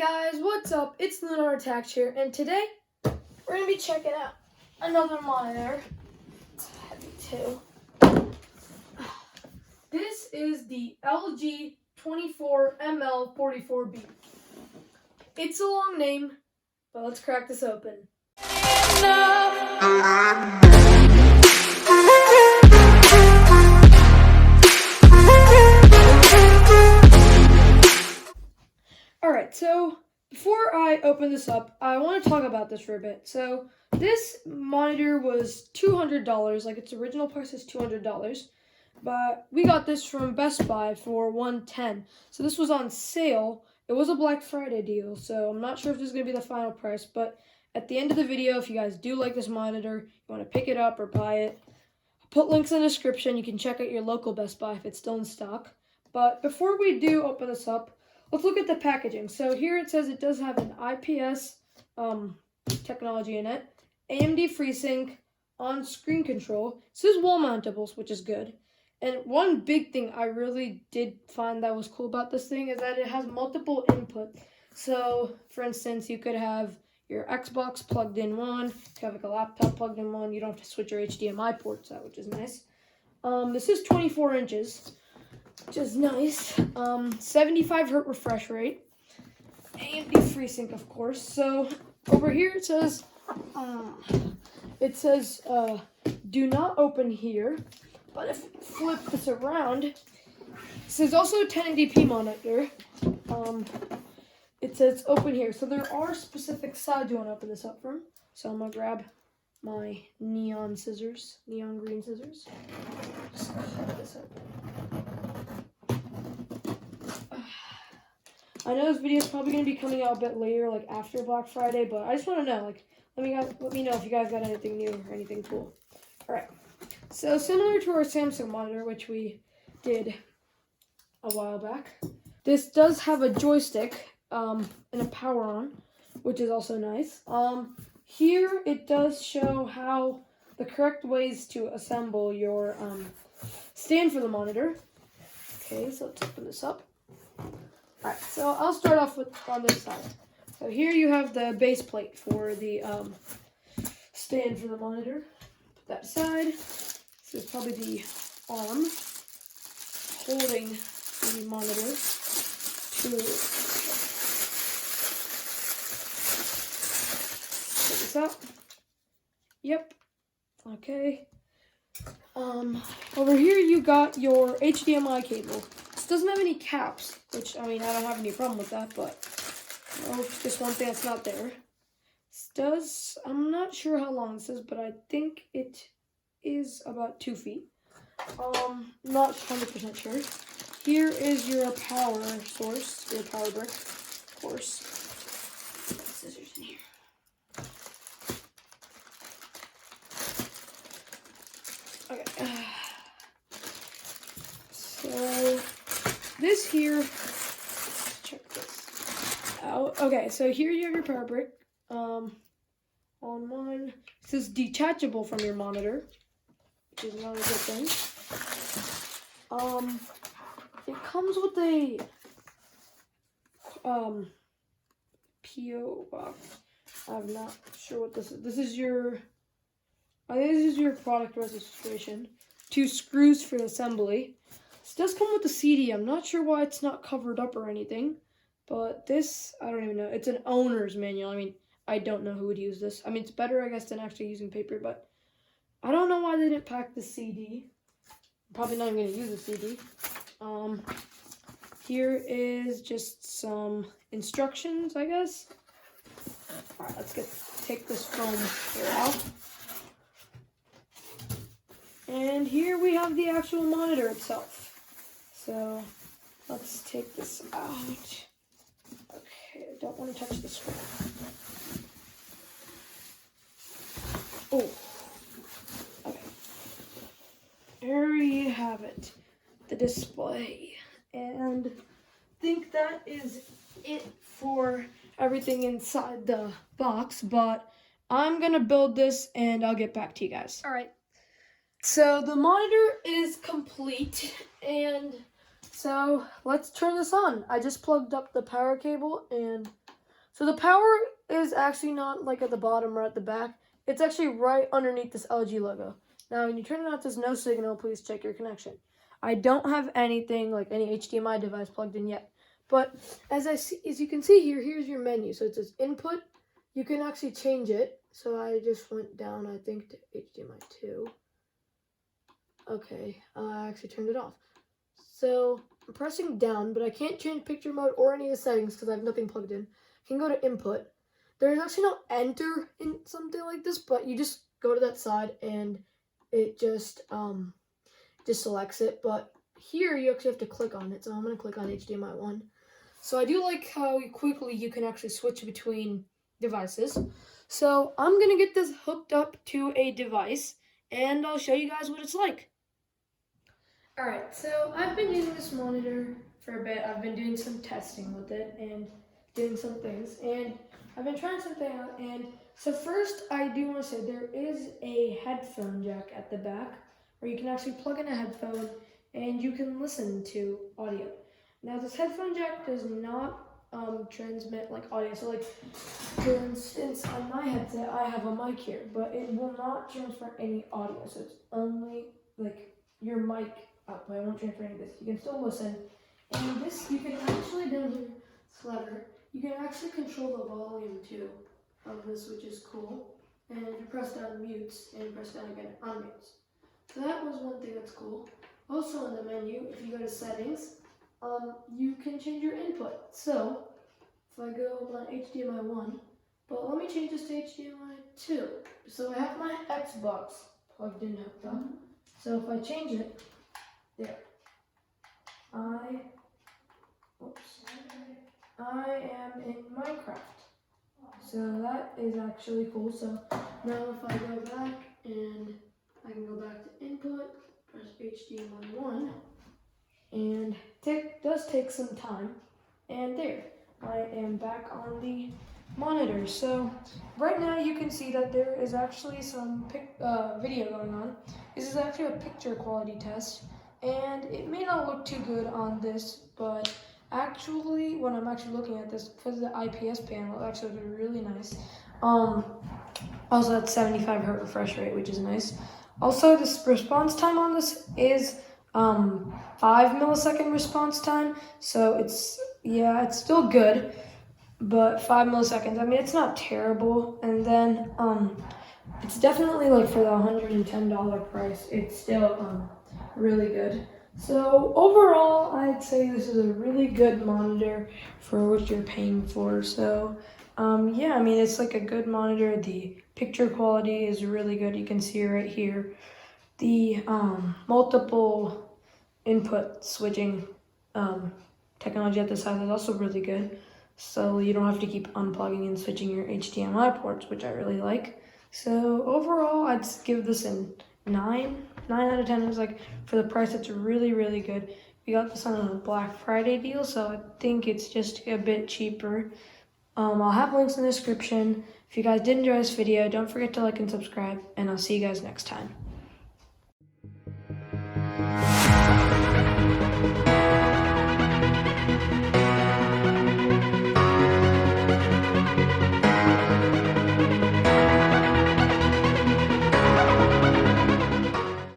Guys, what's up? It's Lunar Attacks here, and today we're going to be checking out another monitor. It's heavy too. This is the LG 24ML44B. It's a long name, but let's crack this open. Alright, so before I open this up, I want to talk about this for a bit. So this monitor was $200, like its original price is $200, but we got this from Best Buy for $110. So this was on sale. It was a Black Friday deal, so I'm not sure if this is going to be the final price, but at the end of the video, if you guys do like this monitor, you want to pick it up or buy it, I'll put links in the description. You can check out your local Best Buy if it's still in stock. But before we do open this up, let's look at the packaging. So here it says it does have an IPS technology in it, AMD FreeSync, on-screen control. This is wall mountables, which is good. And one big thing I really did find that was cool about this thing is that it has multiple inputs. So, for instance, you could have your Xbox plugged in one, you could have like a laptop plugged in one. You don't have to switch your HDMI ports out, which is nice. This is 24 inches. Which is nice. 75 Hz refresh rate. AMD FreeSync, of course. So over here it says, do not open here. But if we flip this around, this is also a 1080p monitor. It says open here. So there are specific sides you want to open this up from. So I'm gonna grab my neon green scissors. Just cut this up. I know this video is probably going to be coming out a bit later, like after Black Friday, but I just want to know, like, let me know if you guys got anything new or anything cool. Alright, so similar to our Samsung monitor, which we did a while back, this does have a joystick and a power on, which is also nice. Here it does show how the correct ways to assemble your stand for the monitor. Okay, so let's open this up. Alright, so I'll start off on this side. So here you have the base plate for the stand for the monitor. Put that aside. This is probably the arm holding the monitor to put this out. Yep. Okay. Over here you got your HDMI cable. Doesn't have any caps, which, I mean, I don't have any problem with that, but just one thing that's not there. This does, I'm not sure how long this is, but I think it is about 2 feet. Not 100% sure. Here is your power source, your power brick, of course. Put scissors in here. Okay. So this here, let's check this out. Okay, so here you have your power brick. On mine, this is detachable from your monitor, which is another good thing. It comes with a PO box. I'm not sure what this is. I think this is your product registration. 2 screws for assembly. This does come with a CD. I'm not sure why it's not covered up or anything, but this, I don't even know. It's an owner's manual. I mean, I don't know who would use this. I mean, it's better, I guess, than actually using paper, but I don't know why they didn't pack the CD. I'm probably not even going to use the CD. Here is just some instructions, I guess. All right, let's take this foam here out. And here we have the actual monitor itself. So let's take this out. Okay, I don't want to touch the screen. Oh, okay. There you have it, the display. And I think that is it for everything inside the box, but I'm going to build this and I'll get back to you guys. All right. So the monitor is complete, and so let's turn this on. I just plugged up the power cable and So the power is actually not like at the bottom or at the back. It's actually right underneath this LG logo. Now, when you turn it on, it says no signal. Please check your connection. I don't have anything like any HDMI device plugged in yet. But as you can see here, here's your menu. So it says input. You can actually change it. So I just went down, I think, to HDMI 2. Okay, I actually turned it off. So I'm pressing down, but I can't change picture mode or any of the settings because I have nothing plugged in. I can go to input. There's actually no enter in something like this, but you just go to that side and it just selects it. But here you actually have to click on it. So I'm going to click on HDMI 1. So I do like how quickly you can actually switch between devices. So I'm going to get this hooked up to a device and I'll show you guys what it's like. Alright, so I've been using this monitor for a bit. I've been doing some testing with it and doing some things. And I've been trying something out. And so first, I do want to say there is a headphone jack at the back where you can actually plug in a headphone and you can listen to audio. Now, this headphone jack does not transmit like audio. So like, for instance, on my headset, I have a mic here, but it will not transfer any audio. So it's only like your mic output. I won't transfer any of this. You can still listen. And this, you can actually, down here, it's clever, you can actually control the volume too of this, which is cool. And you press down mutes and press down again on mutes. So that was one thing that's cool. Also in the menu, if you go to settings, you can change your input. So if I go on HDMI 1, but let me change this to HDMI 2. So I have my Xbox plugged in hooked up. So if I change it, there, I am in Minecraft. So that is actually cool. So now if I go back and I can go back to input, press HDMI 1, and it does take some time. And there, I am back on the monitor. So right now you can see that there is actually some video going on. This is actually a picture quality test. And it may not look too good on this, but actually, when I'm actually looking at this, because of the IPS panel, it actually looks really nice. Also, that's 75 hertz refresh rate, which is nice. Also, this response time on this is 5 millisecond response time. So it's still good, but 5 milliseconds. I mean, it's not terrible. And then it's definitely like for the $110 price, it's still really good. So overall, I'd say this is a really good monitor for what you're paying for. So yeah, I mean, it's like a good monitor. The picture quality is really good. You can see right here. The multiple input switching technology at the side is also really good. So you don't have to keep unplugging and switching your HDMI ports, which I really like. So overall, I'd give this a 9 out of 10. It's like, for the price, it's really, really good. We got this on a Black Friday deal, so I think it's just a bit cheaper. I'll have links in the description. If you guys did enjoy this video, don't forget to like and subscribe, and I'll see you guys next time.